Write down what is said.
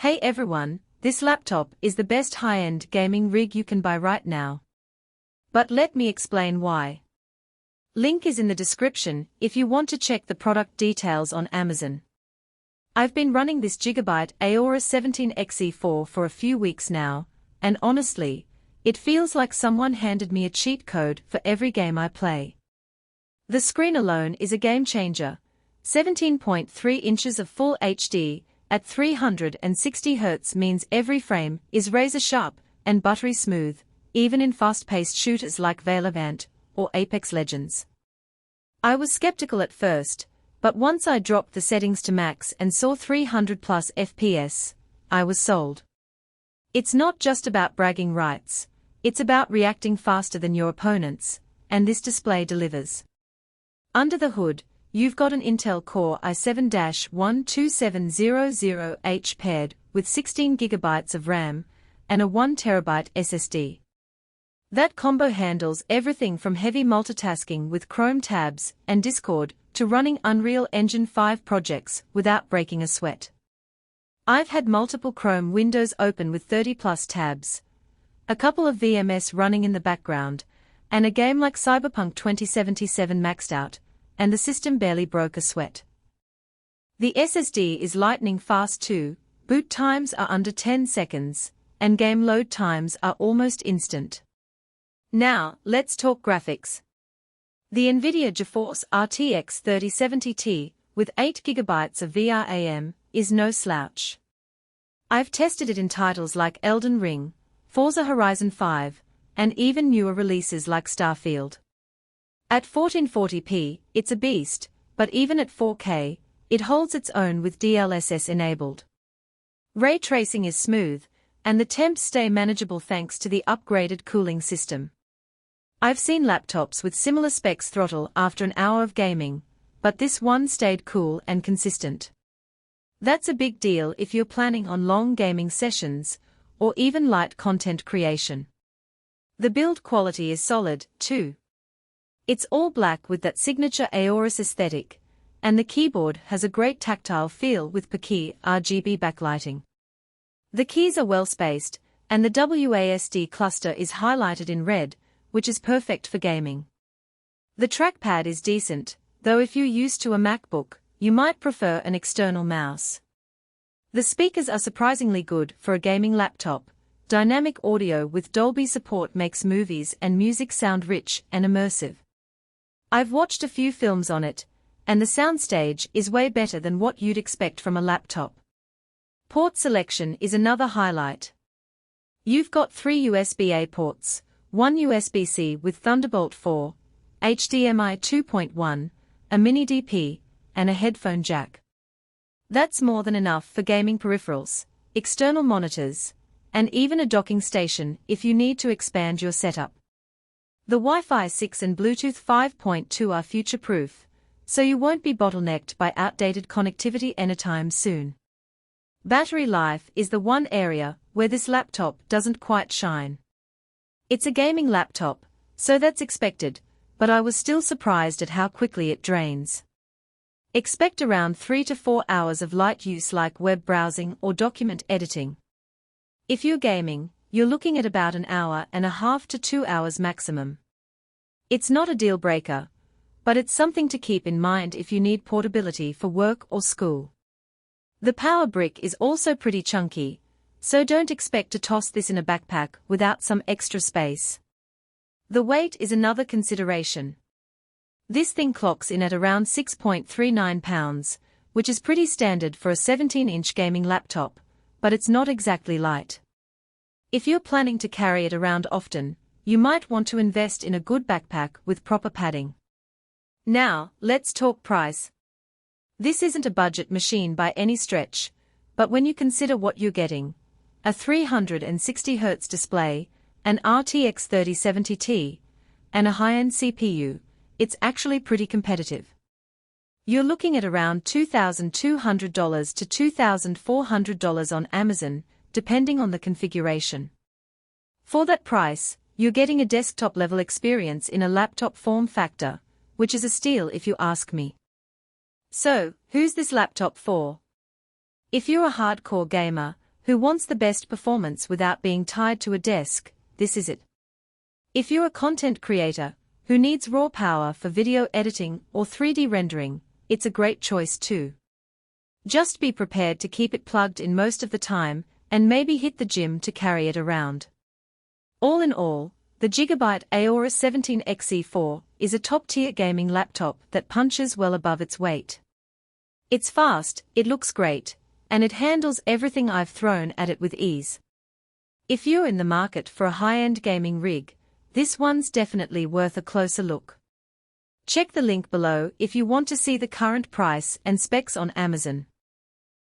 Hey everyone, this laptop is the best high-end gaming rig you can buy right now. But let me explain why. Link is in the description if you want to check the product details on Amazon. I've been running this GIGABYTE AORUS 17 XE4 for a few weeks now, and honestly, it feels like someone handed me a cheat code for every game I play. The screen alone is a game changer. 17.3 inches of full HD at 360 Hz means every frame is razor sharp and buttery smooth, even in fast-paced shooters like Valorant or Apex Legends. I was skeptical at first, but once I dropped the settings to max and saw 300 plus FPS, I was sold. It's not just about bragging rights, it's about reacting faster than your opponents, and this display delivers. Under the hood, you've got an Intel Core i7-12700H paired with 16 GB of RAM and a 1 TB SSD. That combo handles everything from heavy multitasking with Chrome tabs and Discord to running Unreal Engine 5 projects without breaking a sweat. I've had multiple Chrome windows open with 30+ tabs, a couple of VMS running in the background, and a game like Cyberpunk 2077 maxed out, and the system barely broke a sweat. The SSD is lightning fast too, boot times are under 10 seconds, and game load times are almost instant. Now, let's talk graphics. The NVIDIA GeForce RTX 3070 Ti, with 8 GB of VRAM, is no slouch. I've tested it in titles like Elden Ring, Forza Horizon 5, and even newer releases like Starfield. At 1440p, it's a beast, but even at 4K, it holds its own with DLSS enabled. Ray tracing is smooth, and the temps stay manageable thanks to the upgraded cooling system. I've seen laptops with similar specs throttle after an hour of gaming, but this one stayed cool and consistent. That's a big deal if you're planning on long gaming sessions, or even light content creation. The build quality is solid, too. It's all black with that signature Aorus aesthetic, and the keyboard has a great tactile feel with P RGB backlighting. The keys are well spaced, and the WASD cluster is highlighted in red, which is perfect for gaming. The trackpad is decent, though if you're used to a MacBook, you might prefer an external mouse. The speakers are surprisingly good for a gaming laptop. Dynamic audio with Dolby support makes movies and music sound rich and immersive. I've watched a few films on it, and the soundstage is way better than what you'd expect from a laptop. Port selection is another highlight. You've got 3 USB-A ports, 1 USB-C with Thunderbolt 4, HDMI 2.1, a mini DP, and a headphone jack. That's more than enough for gaming peripherals, external monitors, and even a docking station if you need to expand your setup. The Wi-Fi 6 and Bluetooth 5.2 are future-proof, so you won't be bottlenecked by outdated connectivity anytime soon. Battery life is the one area where this laptop doesn't quite shine. It's a gaming laptop, so that's expected, but I was still surprised at how quickly it drains. Expect around 3 to 4 hours of light use like web browsing or document editing. If you're gaming, you're looking at about an hour and a half to 2 hours maximum. It's not a deal breaker, but it's something to keep in mind if you need portability for work or school. The power brick is also pretty chunky, so don't expect to toss this in a backpack without some extra space. The weight is another consideration. This thing clocks in at around 6.39 pounds, which is pretty standard for a 17-inch gaming laptop, but it's not exactly light. If you're planning to carry it around often, you might want to invest in a good backpack with proper padding. Now, let's talk price. This isn't a budget machine by any stretch, but when you consider what you're getting, a 360 Hz display, an RTX 3070 Ti, and a high-end CPU, it's actually pretty competitive. You're looking at around $2,200 to $2,400 on Amazon, depending on the configuration. For that price, you're getting a desktop-level experience in a laptop form factor, which is a steal if you ask me. So, who's this laptop for? If you're a hardcore gamer, Who wants the best performance without being tied to a desk? This is it. If you're a content creator who needs raw power for video editing or 3D rendering, it's a great choice too. Just be prepared to keep it plugged in most of the time, and maybe hit the gym to carry it around. All in all, the GIGABYTE AORUS 17 XE4 is a top-tier gaming laptop that punches well above its weight. It's fast, it looks great, and it handles everything I've thrown at it with ease. If you're in the market for a high-end gaming rig, this one's definitely worth a closer look. Check the link below if you want to see the current price and specs on Amazon.